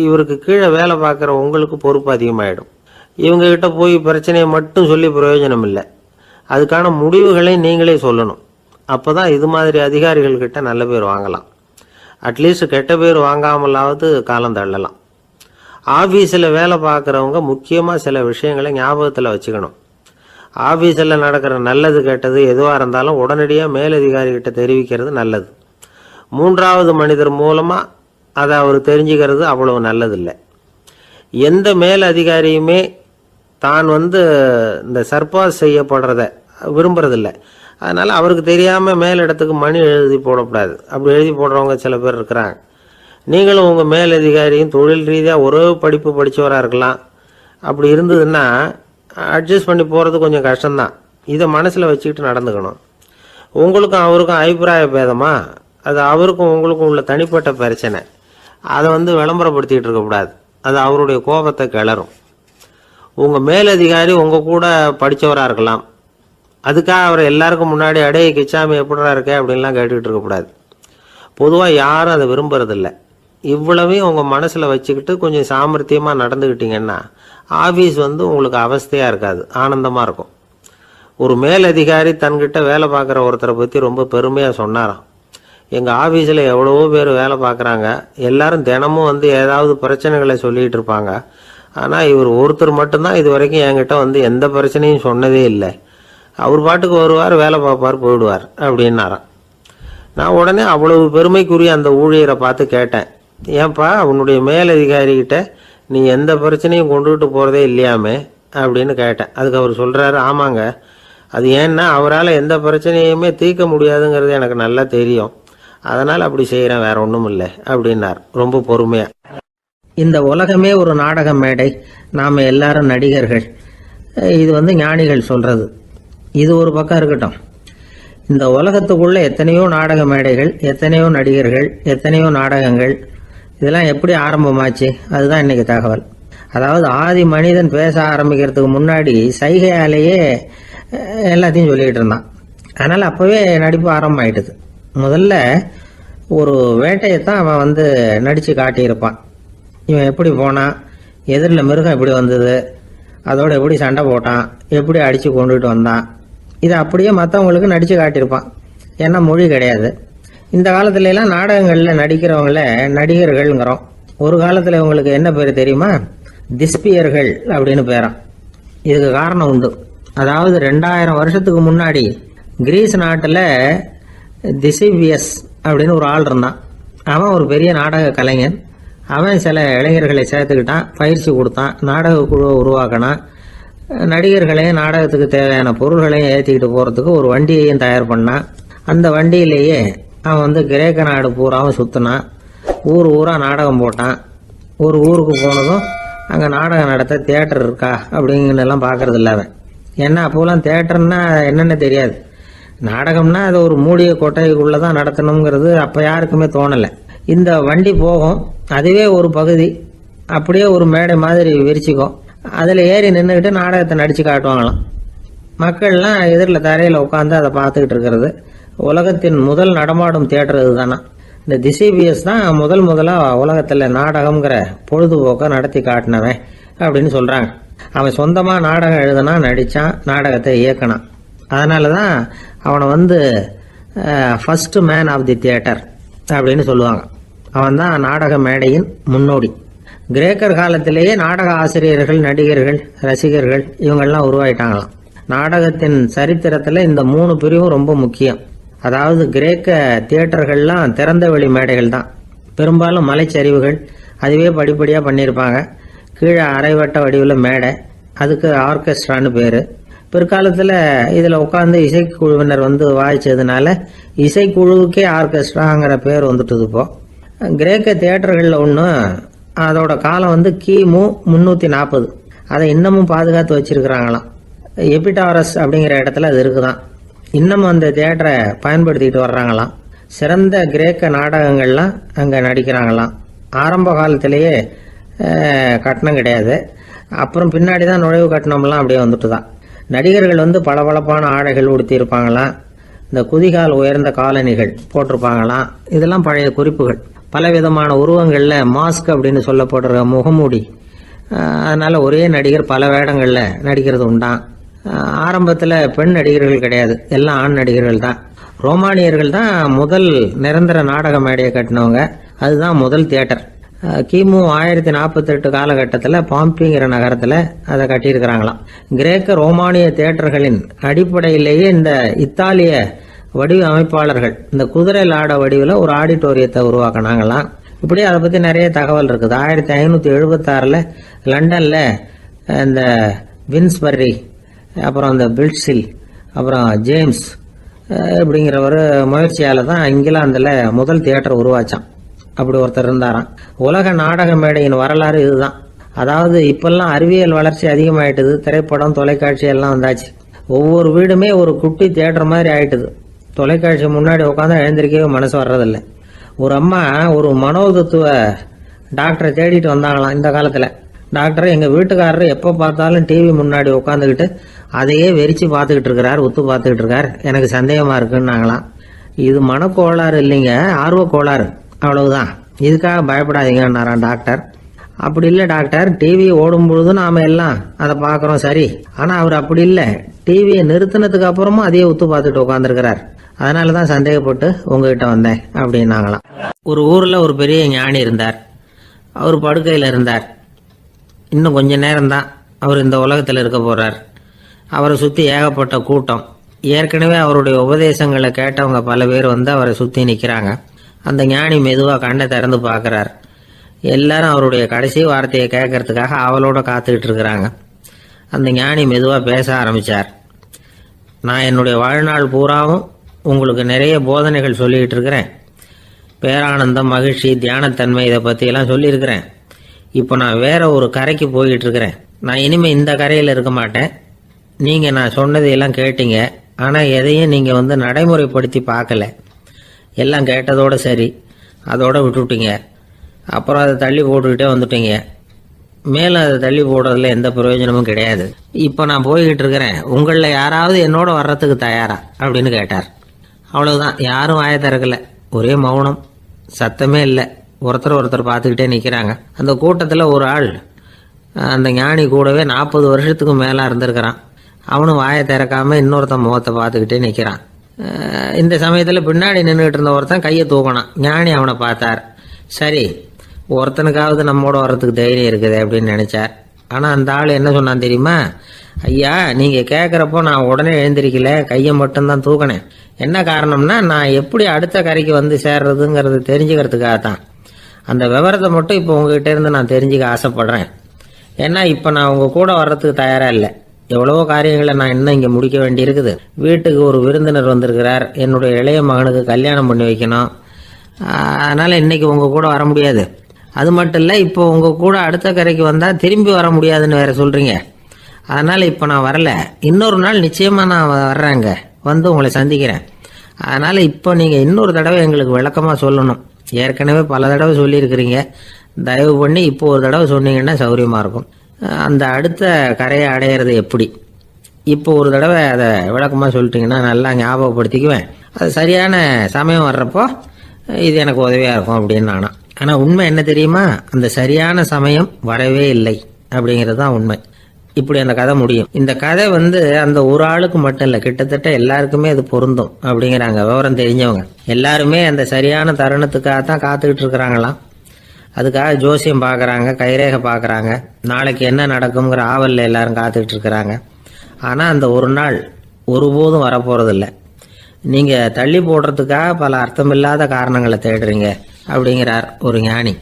இவருக்கு கீழே வேலை பார்க்குற உங்களுக்கு பொறுப்பு அதிகமாயிடும். இவங்க கிட்ட போய் பிரச்சனையை மட்டும் சொல்லி பிரயோஜனம் இல்லை, அதுக்கான முடிவுகளை நீங்களே சொல்லணும். அப்போதான் இது மாதிரி அதிகாரிகள் கிட்ட நல்ல பேர் வாங்கலாம். அட்லீஸ்ட் கெட்ட பேர் வாங்காமலாவது காலம் தள்ளலாம். ஆஃபீஸில் வேலை பார்க்குறவங்க முக்கியமாக சில விஷயங்களை ஞாபகத்தில் வச்சுக்கணும். ஆஃபீஸில் நடக்கிற நல்லது கெட்டது எதுவாக இருந்தாலும் உடனடியாக மேலதிகாரிகிட்ட தெரிவிக்கிறது நல்லது. மூன்றாவது மனிதர் மூலமாக அதை அவர் தெரிஞ்சுக்கிறது அவ்வளவு நல்லதில்லை. எந்த மேல் அதிகாரியுமே தான் இந்த சர்பாஸ் செய்யப்படுறத விரும்புறதில்லை. அதனால் அவருக்கு தெரியாமல் மேலிடத்துக்கு மணி எழுதி போடக்கூடாது. அப்படி எழுதி போடுறவங்க சில பேர் இருக்கிறாங்க. நீங்களும் உங்கள் மேலதிகாரியும் தொழில் ரீதியாக ஒரே படிப்பு படித்தவராக இருக்கலாம். அப்படி இருந்ததுன்னா அட்ஜஸ்ட் பண்ணி போகிறது கொஞ்சம் கஷ்டம்தான். இதை மனசில் வச்சுக்கிட்டு நடந்துக்கணும். உங்களுக்கும் அவருக்கும் அபிப்பிராய பேதமா, அது அவருக்கும் உங்களுக்கும் உள்ள தனிப்பட்ட பிரச்சனை, அதை விளம்பரப்படுத்திக்கிட்டு இருக்கக்கூடாது. அது அவருடைய கோபத்தை கிளறும். உங்கள் மேலதிகாரி உங்கள் கூட படித்தவராக இருக்கலாம், அதுக்காக அவரை எல்லாருக்கும் முன்னாடி அடைய கிச்சாமி எப்படா இருக்க அப்படின்லாம் கேட்டுக்கிட்டு இருக்கக்கூடாது. பொதுவாக யாரும் அதை விரும்புறதில்லை. இவ்வளவையும் உங்கள் மனசில் வச்சுக்கிட்டு கொஞ்சம் சாமர்த்தியமாக நடந்துக்கிட்டீங்கன்னா ஆஃபீஸ் உங்களுக்கு அவஸ்தையாக இருக்காது, ஆனந்தமாக இருக்கும். ஒரு மேலதிகாரி தன்கிட்ட வேலை பார்க்குற ஒருத்தரை பற்றி ரொம்ப பெருமையாக சொன்னாராம். எங்கள் ஆஃபீஸில் எவ்வளவோ பேர் வேலை பார்க்குறாங்க, எல்லாரும் தினமும் ஏதாவது பிரச்சனைகளை சொல்லிகிட்டு இருப்பாங்க. ஆனால் இவர் ஒருத்தர் மட்டும்தான் இது வரைக்கும் என்கிட்ட எந்த பிரச்சனையும் சொன்னதே இல்லை. அவர் பாட்டுக்கு வருவார், வேலை பார்ப்பார், போயிடுவார் அப்படின்னாராம். நான் உடனே அவ்வளவு பெருமைக்குரிய அந்த ஊழியரை பார்த்து கேட்டேன், ஏன்பா உன்னுடைய மேலதிகாரிகிட்ட நீ எந்த பிரச்சனையும் கொண்டுகிட்டு போகிறதே இல்லையாமே அப்படின்னு கேட்டேன். அதுக்கு அவர் சொல்கிறாரு, ஆமாங்க, அது ஏன்னா அவரால் எந்த பிரச்சனையுமே தீர்க்க முடியாதுங்கிறது எனக்கு நல்லா தெரியும், அதனால் அப்படி செய்கிறேன், வேற ஒன்றும் இல்லை அப்படின்னார் ரொம்ப பொறுமையாக. இந்த உலகமே ஒரு நாடக மேடை, நாம் எல்லாரும் நடிகர்கள். இது ஞானிகள் சொல்கிறது. இது ஒரு பக்கம் இருக்கட்டும். இந்த உலகத்துக்குள்ள எத்தனையோ நாடக மேடைகள், எத்தனையோ நடிகர்கள், எத்தனையோ நாடகங்கள், இதெல்லாம் எப்படி ஆரம்பமாச்சு? அதுதான் இன்னைக்கு தகவல். அதாவது ஆதி மனிதன் பேச ஆரம்பிக்கிறதுக்கு முன்னாடி சைகையாலேயே எல்லாத்தையும் சொல்லிக்கிட்டு இருந்தான். அதனால் அப்போவே நடிப்பு ஆரம்பமாயிட்டுது. முதல்ல ஒரு வேட்டையைத்தான் அவன் நடித்து காட்டியிருப்பான். இவன் எப்படி போனான், எதிரில் மிருகம் எப்படி வந்தது, அதோட எப்படி சண்டை போட்டான், எப்படி அடித்து கொண்டுகிட்டு வந்தான், இதை அப்படியே மற்றவங்களுக்கு நடித்து காட்டியிருப்பான். ஏன்னா மொழி கிடையாது. இந்த காலத்துல எல்லாம் நாடகங்களில் நடிக்கிறவங்கள நடிகர்கள்ங்கிறோம். ஒரு காலத்தில் இவங்களுக்கு என்ன பேர் தெரியுமா? திஸ்பியர்கள் அப்படின்னு பேராம். இதுக்கு காரணம் உண்டு. அதாவது 2000 வருஷத்துக்கு முன்னாடி கிரீஸ் நாட்டில் திசிவியஸ் அப்படின்னு ஒரு ஆள் இருந்தான். அவன் ஒரு பெரிய நாடக கலைஞன். அவன் சில இளைஞர்களை சேர்த்துக்கிட்டான், பயிற்சி கொடுத்தான், நாடக குழுவை உருவாக்கினான். நடிகர்களையும் நாடகத்துக்கு தேவையான பொருள்களையும் ஏற்றிக்கிட்டு போகிறதுக்கு ஒரு வண்டியையும் தயார் பண்ணான். அந்த வண்டியிலேயே அவன் கிரேக்க நாடு பூராவும் சுற்றினான். ஊர் ஊராக நாடகம் போட்டான். ஒரு ஊருக்கு போனதும் அங்கே நாடகம் நடத்த தியேட்டர் இருக்கா அப்படிங்கிறதெல்லாம் பார்க்கறது இல்லை அவன். ஏன்னா அப்போலாம் தியேட்டர்னா என்னென்ன தெரியாது. நாடகம்னா அது ஒரு மூடிய கொட்டைக்குள்ளே தான் நடத்தணுங்கிறது அப்போ யாருக்குமே தோணலை. இந்த வண்டி போகும், அதுவே ஒரு பகுதி அப்படியே ஒரு மேடை மாதிரி விரிச்சுக்கும். அதில் ஏறி நின்றுக்கிட்டு நாடகத்தை நடித்து காட்டுவாங்களாம். மக்கள்லாம் எதிரில் தரையில் உட்காந்து அதை பார்த்துக்கிட்டு இருக்கிறது. உலகத்தின் முதல் நடமாடும் தியேட்டர் இதுதானா. இந்த திசைபிஎஸ் தான் முதலாக உலகத்தில் நாடகம்ங்கிற பொழுதுபோக்கை நடத்தி காட்டினவன் அப்படின்னு சொல்கிறாங்க. அவன் சொந்தமாக நாடகம் எழுதுனா, நடித்தான், நாடகத்தை இயக்கினான். அதனால தான் அவனை first man of the theatre அப்படின்னு சொல்லுவாங்க. அவன் தான் நாடக மேடையின் முன்னோடி. கிரேக்கர் காலத்திலேயே நாடக ஆசிரியர்கள், நடிகர்கள், ரசிகர்கள் இவங்கெல்லாம் உருவாயிட்டாங்களாம். நாடகத்தின் சரித்திரத்தில் இந்த 3 பிரிவும் ரொம்ப முக்கியம். அதாவது கிரேக்க தியேட்டர்கள்லாம் திறந்த வெளி மேடைகள் தான். பெரும்பாலும் மலைச்சரிவுகள், அதுவே படிப்படியாக பண்ணியிருப்பாங்க. கீழே அரைவட்ட வடிவில் மேடை, அதுக்கு ஆர்கெஸ்ட்ரான்னு பேர். பிற்காலத்தில் இதில் உட்காந்து இசைக்குழுவினர் வாய்ச்சதுனால இசைக்குழுவுக்கே ஆர்கெஸ்ட்ராங்கிற பேர் வந்துட்டுது. இப்போ கிரேக்க தியேட்டர்களில் ஒன்று, அதோட காலம் கிமு 340. அதை இன்னமும் பாதுகாத்து வச்சிருக்கிறாங்களாம். எபிடாரஸ் அப்படிங்கிற இடத்துல அது இருக்குதான். இன்னமும் அந்த தியேட்டரை பயன்படுத்திக்கிட்டு வர்றாங்களாம். சிறந்த கிரேக்க நாடகங்கள்லாம் அங்கே நடிக்கிறாங்களாம். ஆரம்ப காலத்திலேயே கட்டணம் கிடையாது. அப்புறம் பின்னாடி தான் நுழைவு கட்டணம்லாம் அப்படியே வந்துட்டு தான். நடிகர்கள் பளபளப்பான ஆடைகள் உடுத்தியிருப்பாங்களாம். இந்த குதிகால் உயர்ந்த காலணிகள் போட்டிருப்பாங்களாம். இதெல்லாம் பழைய குறிப்புகள். பலவிதமான உருவங்களில் மாஸ்க் அப்படின்னு சொல்லப்படுற முகமூடி. அதனால ஒரே நடிகர் பல வேடங்களில் நடிக்கிறது உண்டான். ஆரம்பத்தில் பெண் நடிகர்கள் கிடையாது, எல்லாம் ஆண் நடிகர்கள் தான். ரோமானியர்கள் தான் முதல் நிரந்தர நாடக மேடையை கட்டினவங்க. அதுதான் முதல் தியேட்டர். கிமு 1048 காலகட்டத்தில் பாம்பிங்கிற நகரத்தில் அதை கட்டியிருக்கிறாங்களாம். கிரேக்க ரோமானிய தியேட்டர்களின் அடிப்படையிலேயே இந்த இத்தாலிய வடிவ அமைப்பாளர்கள் இந்த குதிரை லாட வடிவில் ஒரு ஆடிட்டோரியத்தை உருவாக்கினாங்களாம். இப்படி அதை பற்றி நிறைய தகவல் இருக்குது. 1576 லண்டனில் இந்த வின்ஸ்பர்ரி, அப்புறம் இந்த பில்ட்ஸில், அப்புறம் ஜேம்ஸ் இப்படிங்கிற ஒரு முயற்சியால் தான் இங்கிலாந்தில் முதல் தியேட்டர் உருவாச்சான். அப்படி ஒருத்தர் இருந்தாராம். உலக நாடக மேடையின் வரலாறு இதுதான். அதாவது இப்பெல்லாம் அறிவியல் வளர்ச்சி அதிகமாயிட்டுது. திரைப்படம், தொலைக்காட்சி எல்லாம் வந்தாச்சு. ஒவ்வொரு வீடுமே ஒரு குட்டி தியேட்டர் மாதிரி ஆயிட்டுது. தொலைக்காட்சி முன்னாடி உட்காந்து எழுந்திருக்கவே மனசு வர்றதில்லை. ஒரு அம்மா ஒரு மனோதத்துவ டாக்டரை தேடிட்டு வந்தாங்களாம் இந்த காலத்தில். டாக்டர், எங்கள் வீட்டுக்காரர் எப்போ பார்த்தாலும் டிவி முன்னாடி உட்காந்துக்கிட்டு அதையே வெறிச்சு பார்த்துக்கிட்டு இருக்கிறார், உத்து பார்த்துக்கிட்டு இருக்கார், எனக்கு சந்தேகமாக இருக்குன்னாங்களாம். இது மனக்கோளாறு இல்லைங்க, ஆர்வ கோளாறு, அவ்வளவுதான், இதுக்காக பயப்படாதீங்கன்னாராம் டாக்டர். அப்படி இல்லை டாக்டர், டிவி ஓடும் பொழுது நாம எல்லாம் அதை பார்க்குறோம் சரி, ஆனால் அவர் அப்படி இல்லை, டிவியை நிறுத்தினதுக்கு அப்புறமும் அதையே உத்து பார்த்துட்டு உட்காந்துருக்கிறார், அதனால தான் சந்தேகப்பட்டு உங்ககிட்ட வந்தேன் அப்படின்னாங்களாம். ஒரு ஊரில் ஒரு பெரிய ஞானி இருந்தார். அவர் படுக்கையில் இருந்தார். இன்னும் கொஞ்ச நேரம்தான் அவர் இந்த உலகத்தில் இருக்க போகிறார். அவரை சுற்றி ஏகப்பட்ட கூட்டம். ஏற்கனவே அவருடைய உபதேசங்களை கேட்டவங்க பல பேர் அவரை சுற்றி நிற்கிறாங்க. அந்த ஞானி மெதுவாக கண்ணை திறந்து பார்க்குறார். எல்லாரும் அவருடைய கடைசி வார்த்தையை கேட்கறதுக்காக அவளோட காத்துக்கிட்டு இருக்கிறாங்க. அந்த ஞானி மெதுவாக பேச ஆரம்பித்தார். நான் என்னுடைய வாழ்நாள் பூராவும் உங்களுக்கு நிறைய போதனைகள் சொல்லிக்கிட்டு இருக்கிறேன். பேரானந்தம், மகிழ்ச்சி, தியானத்தன்மை இதை பற்றியெல்லாம் சொல்லியிருக்கிறேன். இப்போ நான் வேற ஒரு கரைக்கு போய்கிட்டு இருக்கிறேன். நான் இனிமேல் இந்த கரையில் இருக்க மாட்டேன். நீங்கள் நான் சொன்னதையெல்லாம் கேட்டீங்க, ஆனால் எதையும் நீங்கள் நடைமுறைப்படுத்தி பார்க்கல. எல்லாம் கேட்டதோடு சரி, அதோட விட்டுவிட்டீங்க. அப்புறம் அதை தள்ளி போட்டுக்கிட்டே வந்துட்டீங்க. மேலும் அதை தள்ளி போடுறதுல எந்த பிரயோஜனமும் கிடையாது. இப்போ நான் போய்கிட்டு இருக்கிறேன், உங்களில் யாராவது என்னோட வர்றதுக்கு தயாரா அப்படின்னு கேட்டார். அவ்வளவுதான், யாரும் வாய திறக்கல. ஒரே மௌனம், சத்தமே இல்லை. ஒருத்தர் பார்த்துக்கிட்டே நிற்கிறாங்க. அந்த கூட்டத்தில் ஒரு ஆள் அந்த ஞானி கூடவே 40 வருஷத்துக்கு மேலே இருந்திருக்கிறான். அவனும் வாயை திறக்காம இன்னொருத்தன் முகத்தை பார்த்துக்கிட்டே நிற்கிறான். இந்த சமயத்தில் பின்னாடி நின்றுட்டு இருந்த ஒருத்தன் கையை தூக்கினான். ஞானி அவனை பார்த்தார். சரி, ஒருத்தனுக்காவது நம்மோட வர்றதுக்கு தைரியம் இருக்குது அப்படின்னு நினைச்சார். ஆனால் அந்த ஆள் என்ன சொன்னான் தெரியுமா? ஐயா, நீங்கள் கேட்குறப்போ நான் உடனே எழுந்திருக்கல, கையை மட்டும்தான் தூக்கினேன். என்ன காரணம்னா, நான் எப்படி அடுத்த கரைக்கு சேர்றதுங்கிறது தெரிஞ்சுக்கிறதுக்காக தான். அந்த விவரத்தை மட்டும் இப்போ உங்ககிட்ட இருந்து நான் தெரிஞ்சுக்க ஆசைப்படுறேன். ஏன்னா இப்போ நான் உங்கள் கூட வர்றதுக்கு தயாராக இல்லை. எவ்வளவோ காரியங்களை நான் இன்னும் இங்கே முடிக்க வேண்டி இருக்குது. வீட்டுக்கு ஒரு விருந்தினர் வந்திருக்கிறார். என்னுடைய இளைய மகனுக்கு கல்யாணம் பண்ணி வைக்கணும். அதனால் இன்னைக்கு உங்கள் கூட வர முடியாது. அது மட்டும் இல்லை, இப்போ உங்கள் கூட அடுத்த கரைக்கு வந்தால் திரும்பி வர முடியாதுன்னு வேற சொல்கிறீங்க. அதனால் இப்போ நான் வரல. இன்னொரு நாள் நிச்சயமாக நான் வர்றேங்க, உங்களை சந்திக்கிறேன். அதனால் இப்போ நீங்கள் இன்னொரு தடவை எங்களுக்கு விளக்கமாக சொல்லணும். ஏற்கனவே பல தடவை சொல்லியிருக்கிறீங்க. தயவு பண்ணி இப்போ ஒரு தடவை சொன்னீங்கன்னா சௌரியமாக இருக்கும். அந்த அடுத்த கரையை அடையிறது எப்படி? இப்போ ஒரு தடவை அதை விளக்கமாக சொல்லிட்டீங்கன்னா நல்லா ஞாபகப்படுத்திக்குவேன். அது சரியான சமயம் வர்றப்போ இது எனக்கு உதவியாக இருக்கும் அப்படின்னு நானா. ஆனால் உண்மை என்ன தெரியுமா? அந்த சரியான சமயம் வரவே இல்லை அப்படிங்கிறது தான் உண்மை. இப்படி அந்த கதை முடியும். இந்த கதை அந்த ஒரு ஆளுக்கு மட்டும் இல்லை, கிட்டத்தட்ட எல்லாருக்குமே அது பொருந்தும் அப்படிங்கிறாங்க விவரம் தெரிஞ்சவங்க. எல்லாருமே அந்த சரியான தருணத்துக்காக தான் காத்துக்கிட்டு இருக்கிறாங்களாம். அதுக்காக ஜோசியம் பார்க்குறாங்க, கைரேகை பார்க்குறாங்க, நாளைக்கு என்ன நடக்குங்கிற ஆவலில் எல்லாரும் காத்துக்கிட்டு இருக்கிறாங்க. ஆனால் அந்த ஒரு நாள் ஒருபோதும் வரப்போகிறதில்ல. நீங்கள் தள்ளி போடுறதுக்காக பல அர்த்தமில்லாத காரணங்களை தேடுறீங்க அப்படிங்கிறார் ஒரு ஞானி.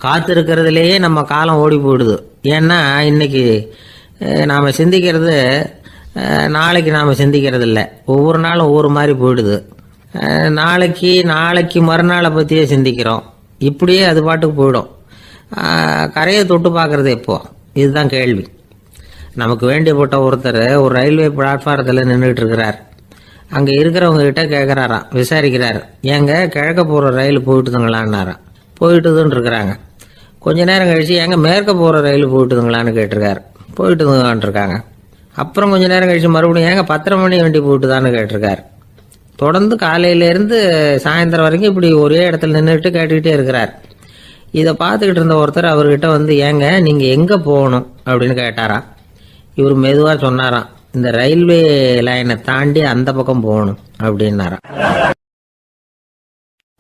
காத்திருக்கிறதுலேயே நம்ம காலம் ஓடி போயிடுது. ஏன்னா இன்னைக்கு நாம் சிந்திக்கிறது நாளைக்கு நாம் சிந்திக்கிறது இல்லை. ஒவ்வொரு நாளும் ஒவ்வொரு மாதிரி போயிடுது. நாளைக்கு மறுநாளை பற்றியே சிந்திக்கிறோம். இப்படியே அது பாட்டுக்கு போயிடும். கரையை தொட்டு பார்க்குறது எப்போ? இதுதான் கேள்வி. நமக்கு வேண்டியப்பட்ட ஒருத்தர் ஒரு ரயில்வே பிளாட்ஃபாரத்தில் நின்றுட்டு இருக்கிறார். அங்கே இருக்கிறவங்க கிட்ட கேட்குறாராம், விசாரிக்கிறார். ஏங்க கிழக்க போகிற ரயில் போயிட்டுதுங்களான்னாராம். போயிட்டுதுன்னு இருக்கிறாங்க. கொஞ்ச நேரம் கழிச்சு ஏங்க மேற்க போகிற ரயில் போயிட்டுதுங்களான்னு கேட்டிருக்காரு. போயிட்டுதுங்களான் இருக்காங்க. அப்புறம் கொஞ்ச நேரம் கழிச்சு மறுபடியும் ஏங்க 10:30 மணி வண்டி போயிட்டுதான்னு கேட்டிருக்காரு. தொடர்ந்து காலையிலேருந்து சாயந்தரம் வரைக்கும் இப்படி ஒரே இடத்துல நின்றுட்டு கேட்டுக்கிட்டே இருக்கிறார். இதை பார்த்துக்கிட்டு இருந்த ஒருத்தர் அவர்கிட்ட ஏங்க நீங்கள் எங்கே போகணும் அப்படின்னு கேட்டாராம். இவர் மெதுவாக சொன்னாராம், இந்த ரயில்வே லைனை தாண்டி அந்த பக்கம் போகணும் அப்படின்னாராம்.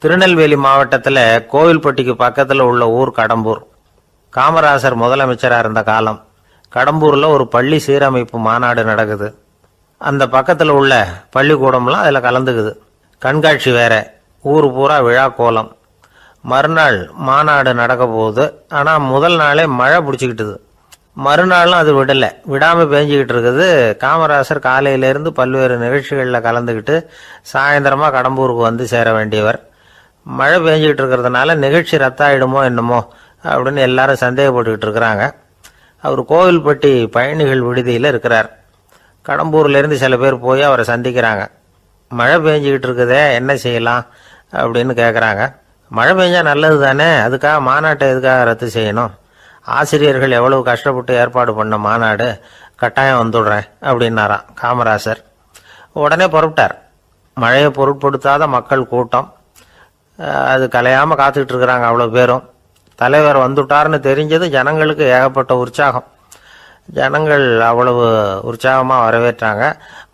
திருநெல்வேலி மாவட்டத்தில் கோவில்பட்டிக்கு பக்கத்தில் உள்ள ஊர் கடம்பூர். காமராசர் முதலமைச்சராக இருந்த காலம். கடம்பூரில் ஒரு பள்ளி சீரமைப்பு மாநாடு நடக்குது. அந்த பக்கத்தில் உள்ள பள்ளிக்கூடம்லாம் அதில் கலந்துக்குது. கண்காட்சி வேற, ஊர் பூரா விழா கோலம். மறுநாள் மாநாடு நடக்க போகுது. ஆனால் முதல் நாளே மழை பிடிச்சிக்கிட்டுது. மறுநாளும் அது விடாமல் பேஞ்சிக்கிட்டு இருக்குது. காமராசர் காலையிலேருந்து பல்வேறு நிகழ்ச்சிகளில் கலந்துக்கிட்டு சாயந்தரமாக கடம்பூருக்கு வந்து சேர வேண்டியவர். மழை பேஞ்சிக்கிட்டு இருக்கிறதுனால நிகழ்ச்சி ரத்தாயிடுமோ என்னமோ அப்படின்னு எல்லாரும் சந்தேகப்பட்டுக்கிட்டு இருக்கிறாங்க. அவர் கோவில்பட்டி பயணிகள் விடுதியில் இருக்கிறார். கடம்பூர்லேருந்து சில பேர் போய் அவரை சந்திக்கிறாங்க. மழை பெஞ்சிக்கிட்டு இருக்குதே, என்ன செய்யலாம் அப்படின்னு கேட்குறாங்க. மழை பெஞ்சால் நல்லது தானே, அதுக்காக மாநாட்டை எதுக்காக ரத்து செய்யணும்? ஆசிரியர்கள் எவ்வளவு கஷ்டப்பட்டு ஏற்பாடு பண்ண மாநாடு, கட்டாயம் வந்துடுறேன் அப்படின்னாராம் காமராசர். உடனே புறப்பட்டார். மழையை பொருட்படுத்தாத மக்கள் கூட்டம். அது கலையாமல் காத்துக்கிட்டு இருக்கிறாங்க அவ்வளோ பேரும். தலைவர் வந்துட்டார்னு தெரிஞ்சது ஜனங்களுக்கு ஏகப்பட்ட உற்சாகம். ஜனங்கள் அவ்வளவு உற்சாகமாக வரவேற்றாங்க.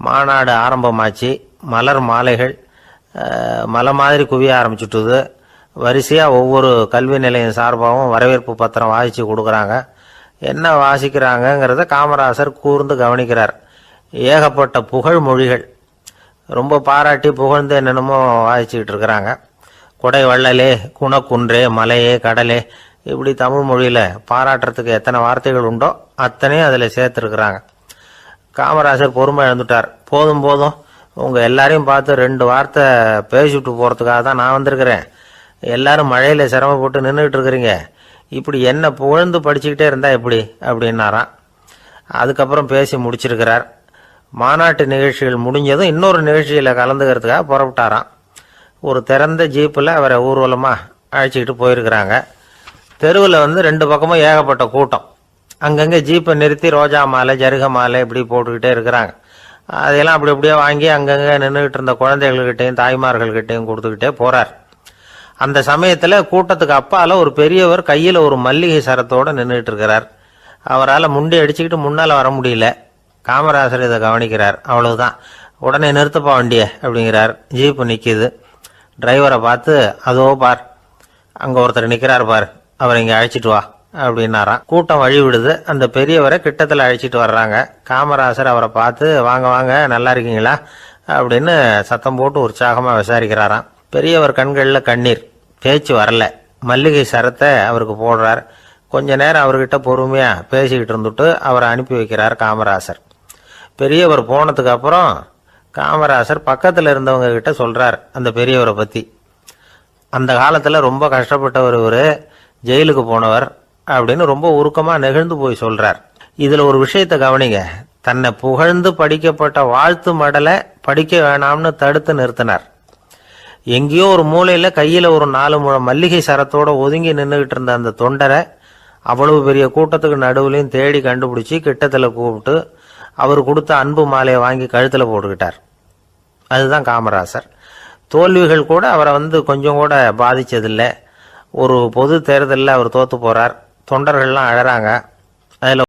மாநாடு ஆரம்பமாச்சு. மலர் மாலைகள் மலை மாதிரி குவிய ஆரம்பிச்சுட்டுது. வரிசையாக ஒவ்வொரு கல்வி நிலையம் சார்பாகவும் வரவேற்பு பத்திரம் வாசித்து கொடுக்குறாங்க. என்ன வாசிக்கிறாங்கங்கிறத காமராசர் கூர்ந்து கவனிக்கிறார். ஏகப்பட்ட புகழ் மொழிகள், ரொம்ப பாராட்டி புகழ்ந்து என்னென்னமோ வாசிச்சுக்கிட்டு இருக்கிறாங்க. கொடை வள்ளலே, குணக்குன்றே, மலையே, கடலே, இப்படி தமிழ் மொழியில் பாராட்டுறதுக்கு எத்தனை வார்த்தைகள் உண்டோ அத்தனையும் அதில் சேர்த்துருக்குறாங்க. காமராசர் பொறுமை இழந்துட்டார். போதும் போதும், உங்கள் எல்லாரையும் பார்த்து 2 வார்த்தை பேசிவிட்டு போகிறதுக்காக தான் நான் வந்திருக்கிறேன். எல்லாரும் மழையில் சிரமப்பட்டு நின்றுக்கிட்டு இருக்கிறீங்க. இப்படி என்ன புகழ்ந்து படிச்சுக்கிட்டே இருந்தால் எப்படி அப்படின்னாராம். அதுக்கப்புறம் பேசி முடிச்சிருக்கிறார். மாநாட்டு நிகழ்ச்சிகள் முடிஞ்சதும் இன்னொரு நிகழ்ச்சியில் கலந்துக்கிறதுக்காக புறப்பட்டாராம். ஒரு திறந்த ஜீப்பில் அவரை ஊர்வலமாக அழைச்சிக்கிட்டு போயிருக்கிறாங்க. தெருவில் 2 பக்கமும் ஏகப்பட்ட கூட்டம். அங்கங்கே ஜீப்பை நிறுத்தி ரோஜா மாலை, ஜருக மாலை இப்படி போட்டுக்கிட்டே இருக்கிறாங்க. அதையெல்லாம் அப்படி அப்படியே வாங்கி அங்கங்கே நின்றுக்கிட்டு இருந்த குழந்தைகள்கிட்டையும் தாய்மார்கள்கிட்டையும் கொடுத்துக்கிட்டே போகிறார். அந்த சமயத்தில் கூட்டத்துக்கு அப்பால் ஒரு பெரியவர் கையில் ஒரு மல்லிகை சரத்தோடு நின்றுட்டு இருக்கிறார். அவரால் முண்டி அடிச்சுக்கிட்டு முன்னால் வர முடியல. காமராசர் இதை கவனிக்கிறார். அவ்வளவுதான். உடனே நிறுத்தப்பா வண்டியை அப்படிங்கிறார். ஜீப்பு நிற்கிது. டிரைவரை பார்த்து, அதோ பார், அங்கே ஒருத்தர் நிற்கிறார் பார், அவரை இங்கே அழைச்சிட்டு வா அப்படின்னாராம். கூட்டம் வழி விடுது. அந்த பெரியவரை கிட்டத்தில் அழைச்சிட்டு வர்றாங்க. காமராசர் அவரை பார்த்து, வாங்க வாங்க, நல்லா இருக்கீங்களா அப்படின்னு சத்தம் போட்டு உற்சாகமாக விசாரிக்கிறாராம். பெரியவர் கண்களில் கண்ணீர், பேச்சு வரல. மல்லிகை சரத்தை அவருக்கு போடுறார். கொஞ்ச நேரம் அவர்கிட்ட பொறுமையாக பேசிக்கிட்டு இருந்துட்டு அவரை அனுப்பி வைக்கிறார் காமராசர். பெரியவர் போனதுக்கு அப்புறம் காமராசர் பக்கத்தில் இருந்தவங்க கிட்ட சொல்கிறார் அந்த பெரியவரை பற்றி. அந்த காலத்தில் ரொம்ப கஷ்டப்பட்டவர் இவர், ஜெயிலுக்கு போனவர் அப்படின்னு ரொம்ப உருக்கமாக நெகிழ்ந்து போய் சொல்கிறார். இதில் ஒரு விஷயத்தை கவனிங்க. தன்னை புகழ்ந்து படிக்கப்பட்ட வாழ்த்து மடலை படிக்க வேணாம்னு தடுத்து நிறுத்தினார். எங்கேயோ ஒரு மூலையில் கையில் ஒரு 4 முழம் மல்லிகை சரத்தோட ஒதுங்கி நின்றுகிட்டு இருந்த அந்த தொண்டரை அவ்வளவு பெரிய கூட்டத்துக்கு நடுவுலையும் தேடி கண்டுபிடிச்சி கிட்டத்தில் கூப்பிட்டு அவர் கொடுத்த அன்பு மாலையை வாங்கி கழுத்தில் போட்டுக்கிட்டார். அதுதான் காமராசர். தோல்விகள் கூட அவரை கொஞ்சம் கூட பாதிச்சதில்லை. ஒரு பொது தேர்தலில் அவர் தோற்று போகிறார். தொண்டர்கள்லாம் அழறாங்க. அதில்